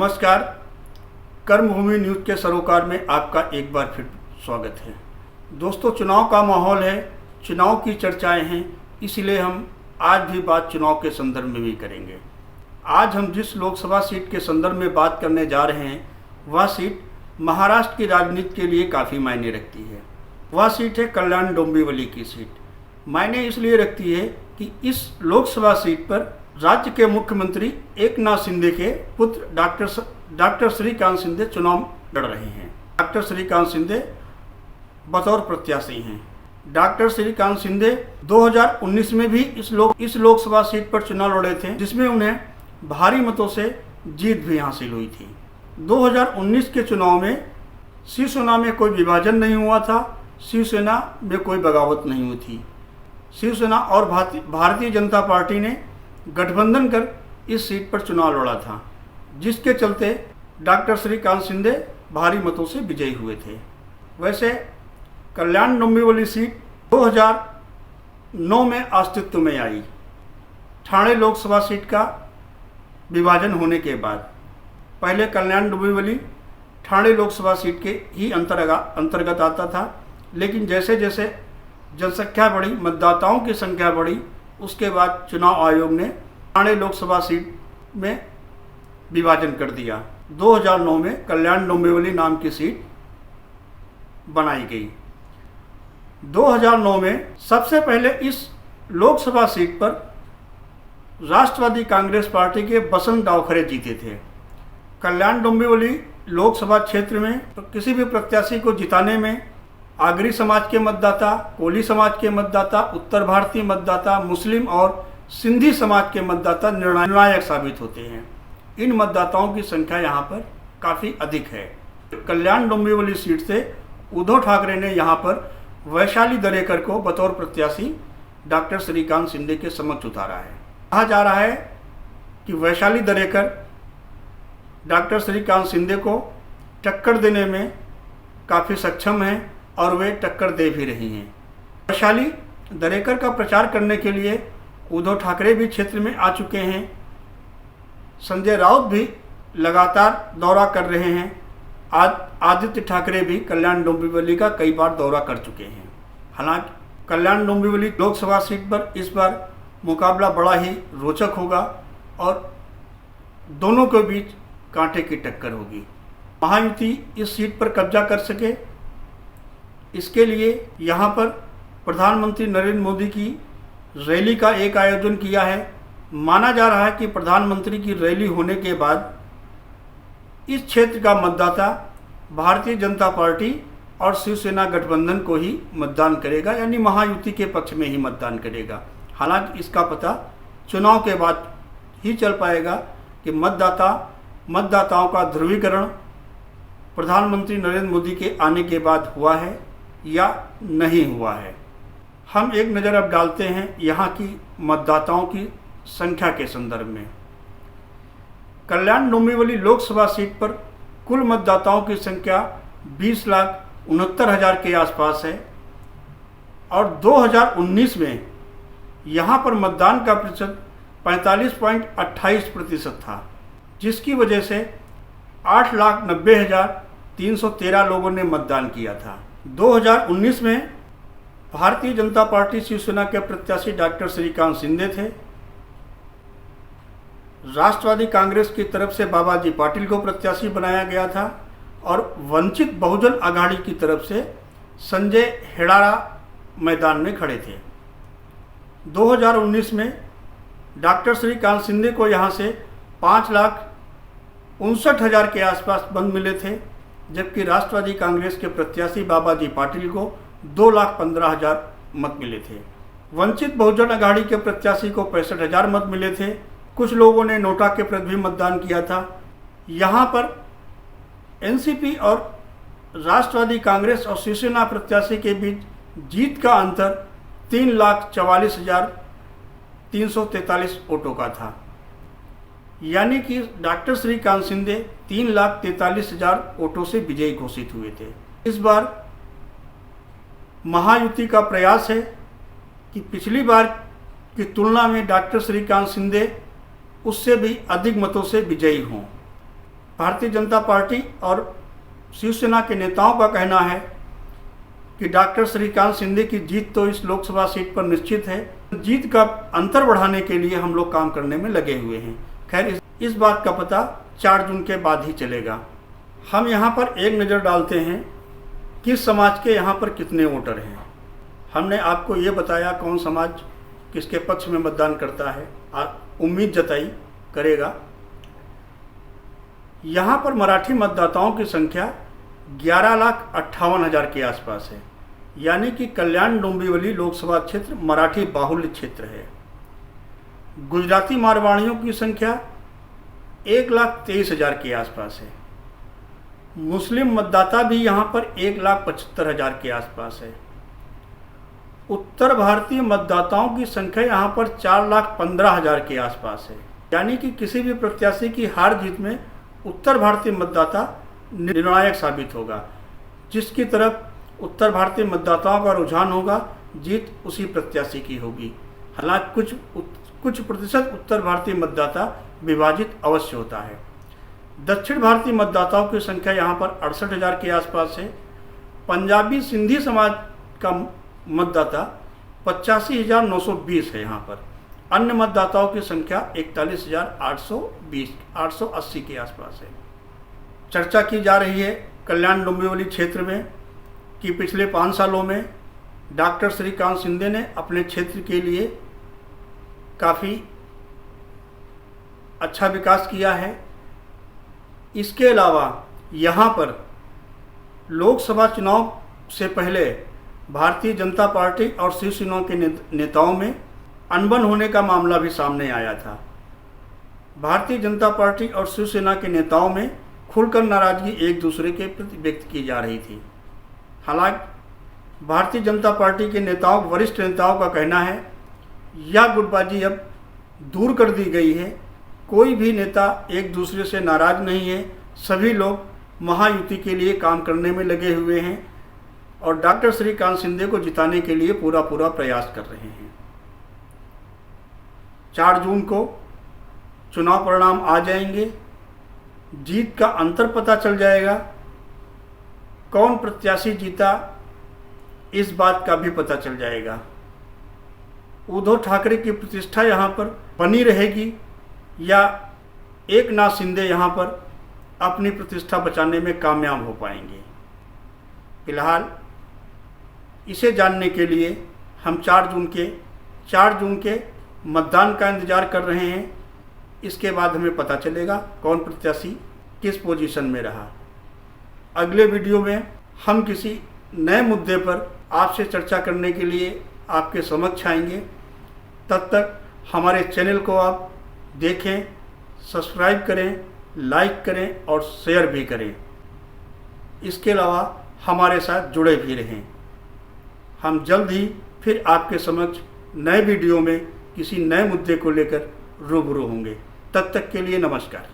नमस्कार। कर्मभूमि न्यूज़ के सरोकार में आपका एक बार फिर स्वागत है। दोस्तों, चुनाव का माहौल है, चुनाव की चर्चाएं हैं, इसलिए हम आज भी बात चुनाव के संदर्भ में भी करेंगे। आज हम जिस लोकसभा सीट के संदर्भ में बात करने जा रहे हैं वह सीट महाराष्ट्र की राजनीति के लिए काफ़ी मायने रखती है। वह सीट है कल्याण डोंबिवली की सीट। मायने इसलिए रखती है कि इस लोकसभा सीट पर राज्य के मुख्यमंत्री एकनाथ शिंदे के पुत्र डॉक्टर श्रीकांत शिंदे चुनाव लड़ रहे हैं। डॉक्टर श्रीकांत शिंदे बतौर प्रत्याशी हैं। डॉक्टर श्रीकांत शिंदे 2019 में भी इस लोकसभा सीट पर चुनाव लड़े थे, जिसमें उन्हें भारी मतों से जीत भी हासिल हुई थी। 2019 के चुनाव में शिवसेना में कोई विभाजन नहीं हुआ था, शिवसेना में कोई बगावत नहीं हुई थी। शिवसेना और भारतीय जनता पार्टी ने गठबंधन कर इस सीट पर चुनाव लड़ा था, जिसके चलते डॉक्टर श्रीकांत शिंदे भारी मतों से विजयी हुए थे। वैसे कल्याण डोंबिवली सीट 2009 में अस्तित्व में आई, ठाणे लोकसभा सीट का विभाजन होने के बाद। पहले कल्याण डोंबिवली ठाणे लोकसभा सीट के ही अंतर्गत आता था, लेकिन जैसे जैसे जनसंख्या बढ़ी, मतदाताओं की संख्या बढ़ी, उसके बाद चुनाव आयोग ने ठाणे लोकसभा सीट में विभाजन कर दिया। 2009 में कल्याण डोंबिवली नाम की सीट बनाई गई। 2009 में सबसे पहले इस लोकसभा सीट पर राष्ट्रवादी कांग्रेस पार्टी के बसंत डावखरे जीते थे। कल्याण डोंबिवली लोकसभा क्षेत्र में किसी भी प्रत्याशी को जिताने में आगरी समाज के मतदाता, कोली समाज के मतदाता, उत्तर भारतीय मतदाता, मुस्लिम और सिंधी समाज के मतदाता निर्णायक साबित होते हैं। इन मतदाताओं की संख्या यहाँ पर काफ़ी अधिक है। कल्याण डोंबिवली सीट से उद्धव ठाकरे ने यहाँ पर वैशाली दरेकर को बतौर प्रत्याशी डॉक्टर श्रीकांत शिंदे के समक्ष उतारा है। कहा जा रहा है कि वैशाली दरेकर डॉक्टर श्रीकांत शिंदे को टक्कर देने में काफ़ी सक्षम हैं और वे टक्कर दे भी रही हैं। वैशाली दरेकर का प्रचार करने के लिए उद्धव ठाकरे भी क्षेत्र में आ चुके हैं। संजय राउत भी लगातार दौरा कर रहे हैं। आदित्य ठाकरे भी कल्याण डोंबिवली का कई बार दौरा कर चुके हैं। हालांकि कल्याण डोंबिवली लोकसभा सीट पर इस बार मुकाबला बड़ा ही रोचक होगा और दोनों के बीच कांटे की टक्कर होगी। महायुति इस सीट पर कब्जा कर सके, इसके लिए यहाँ पर प्रधानमंत्री नरेंद्र मोदी की रैली का एक आयोजन किया है। माना जा रहा है कि प्रधानमंत्री की रैली होने के बाद इस क्षेत्र का मतदाता भारतीय जनता पार्टी और शिवसेना गठबंधन को ही मतदान करेगा, यानी महायुति के पक्ष में ही मतदान करेगा। हालांकि इसका पता चुनाव के बाद ही चल पाएगा कि मतदाताओं का ध्रुवीकरण प्रधानमंत्री नरेंद्र मोदी के आने के बाद हुआ है या नहीं हुआ है। हम एक नज़र अब डालते हैं यहाँ की मतदाताओं की संख्या के संदर्भ में। कल्याण डोंबिवली लोकसभा सीट पर कुल मतदाताओं की संख्या 20,69,000 के आसपास है और 2019 में यहाँ पर मतदान का प्रतिशत 45.28% था, जिसकी वजह से 8,90,313 लोगों ने मतदान किया था। 2019 में भारतीय जनता पार्टी शिवसेना के प्रत्याशी डॉक्टर श्रीकांत शिंदे थे। राष्ट्रवादी कांग्रेस की तरफ से बाबाजी पाटिल को प्रत्याशी बनाया गया था और वंचित बहुजन आघाड़ी की तरफ से संजय हेड़ारा मैदान में खड़े थे। 2019 में डॉक्टर श्रीकांत शिंदे को यहाँ से 5,59,000 के आसपास मत मिले थे, जबकि राष्ट्रवादी कांग्रेस के प्रत्याशी बाबाजी पाटिल को 2,15,000 मत मिले थे। वंचित बहुजन आघाड़ी के प्रत्याशी को 65,000 मत मिले थे। कुछ लोगों ने नोटा के प्रति भी मतदान किया था। यहाँ पर एनसीपी और राष्ट्रवादी कांग्रेस और शिवसेना प्रत्याशी के बीच जीत का अंतर 3,44,343 वोटों का था, यानी कि डॉक्टर श्रीकांत शिंदे 3,43,000 वोटों से विजयी घोषित हुए थे। इस बार महायुति का प्रयास है कि पिछली बार की तुलना में डॉक्टर श्रीकांत शिंदे उससे भी अधिक मतों से विजयी हों। भारतीय जनता पार्टी और शिवसेना के नेताओं का कहना है कि डॉक्टर श्रीकांत शिंदे की जीत तो इस लोकसभा सीट पर निश्चित है। जीत का अंतर बढ़ाने के लिए हम लोग काम करने में लगे हुए हैं। खैर, इस बात का पता 4 जून के बाद ही चलेगा। हम यहाँ पर एक नज़र डालते हैं किस समाज के यहाँ पर कितने वोटर हैं। हमने आपको ये बताया कौन समाज किसके पक्ष में मतदान करता है, उम्मीद जताई करेगा। यहाँ पर मराठी मतदाताओं की संख्या 11,58,000 के आसपास है, यानी कि कल्याण डोंबिवली लोकसभा क्षेत्र मराठी बाहुल्य क्षेत्र है। गुजराती मारवाड़ियों की संख्या 1,23,000 के आसपास है। मुस्लिम मतदाता भी यहाँ पर 1,75,000 के आसपास है। उत्तर भारतीय मतदाताओं की संख्या यहाँ पर 4,15,000 के आसपास है, यानी कि किसी भी प्रत्याशी की हार जीत में उत्तर भारतीय मतदाता निर्णायक साबित होगा। जिसकी तरफ उत्तर भारतीय मतदाताओं का रुझान होगा, जीत उसी प्रत्याशी की होगी। हालांकि कुछ प्रतिशत उत्तर भारतीय मतदाता विभाजित अवश्य होता है। दक्षिण भारतीय मतदाताओं की संख्या यहाँ पर 68,000 के आसपास है। पंजाबी सिंधी समाज का मतदाता 85,920 है यहाँ पर। अन्य मतदाताओं की संख्या 41,880 के आसपास है। चर्चा की जा रही है कल्याण डोंबिवली क्षेत्र में कि पिछले 5 सालों में डॉक्टर श्रीकांत शिंदे ने अपने क्षेत्र के लिए काफ़ी अच्छा विकास किया है। इसके अलावा यहाँ पर लोकसभा चुनाव से पहले भारतीय जनता पार्टी और शिवसेना के नेताओं में अनबन होने का मामला भी सामने आया था। भारतीय जनता पार्टी और शिवसेना के नेताओं में खुलकर नाराजगी एक दूसरे के प्रति व्यक्त की जा रही थी। हालांकि भारतीय जनता पार्टी के वरिष्ठ नेताओं का कहना है यह गुटबाजी अब दूर कर दी गई है। कोई भी नेता एक दूसरे से नाराज नहीं है। सभी लोग महायुति के लिए काम करने में लगे हुए हैं और डॉक्टर श्रीकांत शिंदे को जिताने के लिए पूरा प्रयास कर रहे हैं। 4 जून को चुनाव परिणाम आ जाएंगे। जीत का अंतर पता चल जाएगा। कौन प्रत्याशी जीता इस बात का भी पता चल जाएगा। उद्धव ठाकरे की प्रतिष्ठा यहाँ पर बनी रहेगी या एकनाथ शिंदे यहाँ पर अपनी प्रतिष्ठा बचाने में कामयाब हो पाएंगे। फिलहाल इसे जानने के लिए हम 4 जून के मतदान का इंतज़ार कर रहे हैं। इसके बाद हमें पता चलेगा कौन प्रत्याशी किस पोजीशन में रहा। अगले वीडियो में हम किसी नए मुद्दे पर आपसे चर्चा करने के लिए आपके समक्ष आएंगे। तब तक हमारे चैनल को आप देखें, सब्सक्राइब करें, लाइक करें और शेयर भी करें। इसके अलावा हमारे साथ जुड़े भी रहें। हम जल्द ही फिर आपके समक्ष नए वीडियो में किसी नए मुद्दे को लेकर रूबरू होंगे। तब तक के लिए नमस्कार।